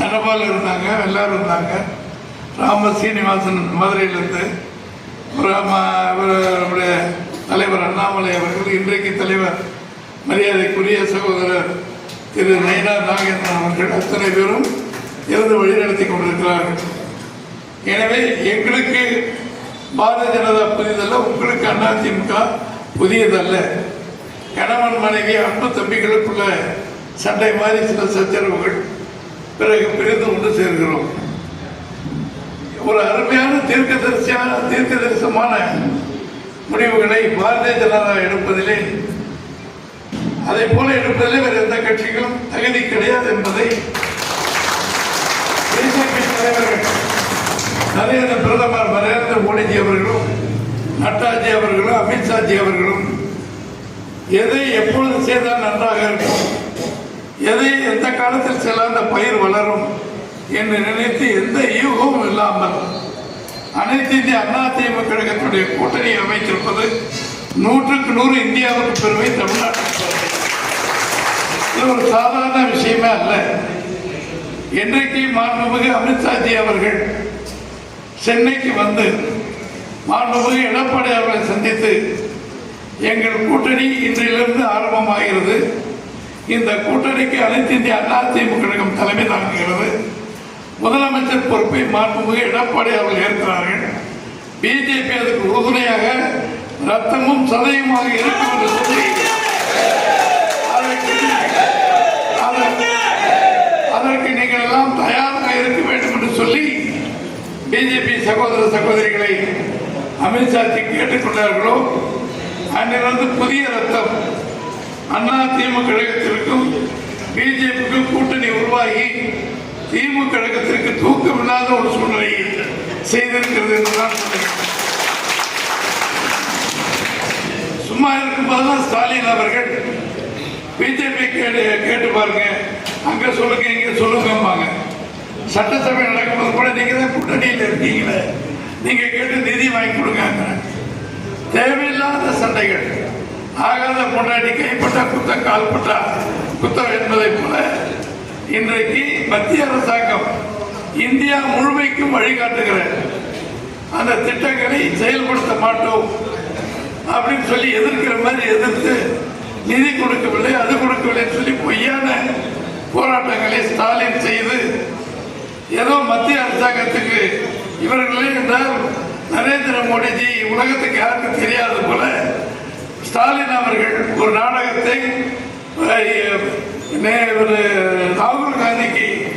தனபால் இருந்தாங்க, எல்லாரும் இருந்தாங்க. ராம சீனிவாசன் மதுரையிலிருந்து, நம்முடைய தலைவர் அண்ணாமலை அவர்கள், இன்றைக்கு தலைவர் மரியாதைக்குரிய சகோதரர் திரு நயினா நாகேந்திரன் அவர்கள், அத்தனை பேரும் இருந்து வழிநடத்தி கொண்டிருக்கிறார்கள். எனவே எங்களுக்கு பாரதிய ஜனதா புதியதல்ல, உங்களுக்கு அதிமுக புதியதல்ல. கணவன் மனைவி அன்பு தம்பிகளுக்குள்ள சண்டை மாதிரி சில சச்சரவுகள், பிறகு பிரிந்து கொண்டு சேர்கிறோம். ஒரு அருமையான தீர்க்கதரிசனமான முடிவுகளை பாரதிய ஜனதா எடுப்பதிலே, அதை போல எடுப்பதிலே வேறு எந்த கட்சிகளும் தகுதி கிடையாது என்பதை பிஜேபி தலைவர்கள் பிரதமர் நரேந்திர மோடிஜி அவர்களும், நட்டாஜி அவர்களும், அமித்ஷாஜி அவர்களும் எதை எப்பொழுது செய்தால் நன்றாக இருக்கும், எதை எந்த காலத்தில் செல்ல அந்த பயிர் வளரும் என்று நினைத்து எந்த யூகமும் இல்லாமல் அனைத்து இந்திய அண்ணா திமுக கழகத்துடைய கூட்டணியை அமைத்திருப்பது 100க்கு 100 இந்தியாவுக்கு பெருமை, தமிழ்நாட்டுக்கு பெருமை. இது ஒரு சாதாரண விஷயமே அல்ல. இன்றைக்கு மாண்புமிகு அமித்ஷாஜி அவர்கள் சென்னைக்கு வந்து மாண்புமிகு எடப்பாடி அவர்களை சந்தித்து எங்கள் கூட்டணி இன்றிலிருந்து ஆரம்பமாகிறது, இந்த கூட்டணிக்கு அனைத்து இந்திய அண்ணா திமுக கழகம் தலைமை தாங்குகிறது, முதலமைச்சர் பொறுப்பை மாண்புமிகு எடப்பாடி அவர்கள் ஏற்கிறார்கள், பிஜேபி அதுக்கு உறுதுணையாக ரத்தமும் சதையுமாக இருக்கும் என்று சொல்லி அதற்கு நீங்கள் எல்லாம் தயாராக இருக்க வேண்டும் என்று சொல்லி பிஜேபி சகோதர சகோதரிகளை அமித்ஷாஜி கேட்டுக்கொண்டார்களோ அன்றிலிருந்து புதிய ரத்தம் அண்ணா திமுக கழகத்திற்கும் பிஜேபிக்கும் கூட்டணி உருவாகி திமுக கழகத்திற்கு தூக்கமில்லாத ஒரு சூழ்நிலையை செய்திருக்கிறது என்றுதான் சொல்லுங்கள். சும்மா இருக்கும் போதுதான் ஸ்டாலின் அவர்கள் பிஜேபி கேட்டு பாருங்க, அங்க சொல்லுங்க இங்க சொல்லுங்க, சட்டசபை நடக்கும்போது கூட நீங்க தான் கூட்டணியில் இருக்கீங்களே, நீங்க கேட்டு நிதி வாங்கி கொடுங்க. தேவையில்லாத சண்டைகள், ஆகாத பொண்டாட்டி கைப்பட்டா குத்தம், கால்பட்டா குத்தம் என்பதை போல இன்றைக்கு மத்திய அரசாங்கம் இந்தியா முழுமைக்கும் வழிகாட்டுகிற அந்த திட்டங்களை செயல்படுத்த மாட்டோம் அப்படின்னு சொல்லி எதிர்க்கிற மாதிரி எதிர்த்து நிதி கொடுக்கவில்லை, அது கொடுக்கவில்லை சொல்லி பொய்யான போராட்டங்களை ஸ்டாலின் செய்து ஏதோ மத்திய அரசாங்கத்துக்கு இவர்களே என்றால் நரேந்திர மோடிஜி உலகத்துக்கு யாருக்கும் தெரியாது போல ஸ்டாலின் அவர்கள் ஒரு நாடகத்தை ராகுல்